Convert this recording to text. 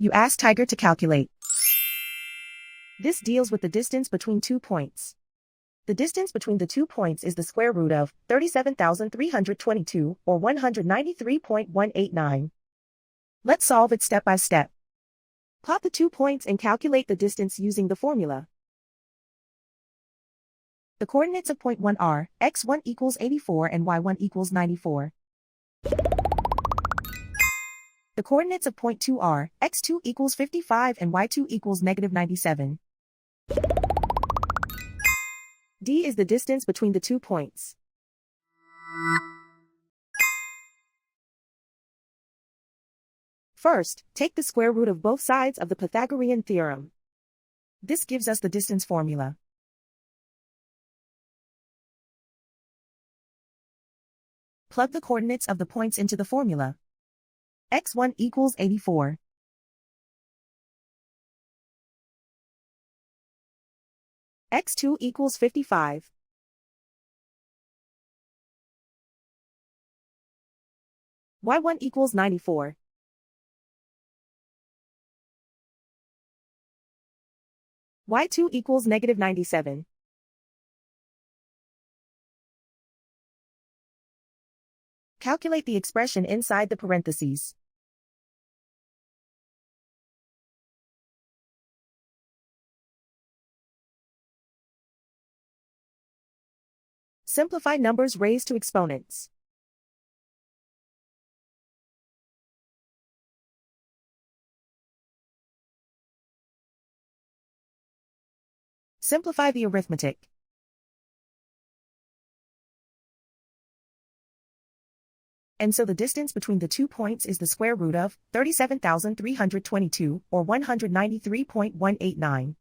You ask Tiger to calculate. This deals with the distance between 2 points. The distance between the 2 points is the square root of 37,322, or 193.189. Let's solve it step by step. Plot the 2 points and calculate the distance using the formula. The coordinates of point 1 are x1 equals 84 and y1 equals 94. The coordinates of point 2 are x2 equals 55 and y2 equals negative 97. D is the distance between the 2 points. First, take the square root of both sides of the Pythagorean theorem. This gives us the distance formula. Plug the coordinates of the points into the formula. x1 equals 84. x2 equals 55. y1 equals 94. y2 equals negative 97. Calculate the expression inside the parentheses. Simplify numbers raised to exponents. Simplify the arithmetic. And so the distance between the 2 points is the square root of 37,322, or 193.189.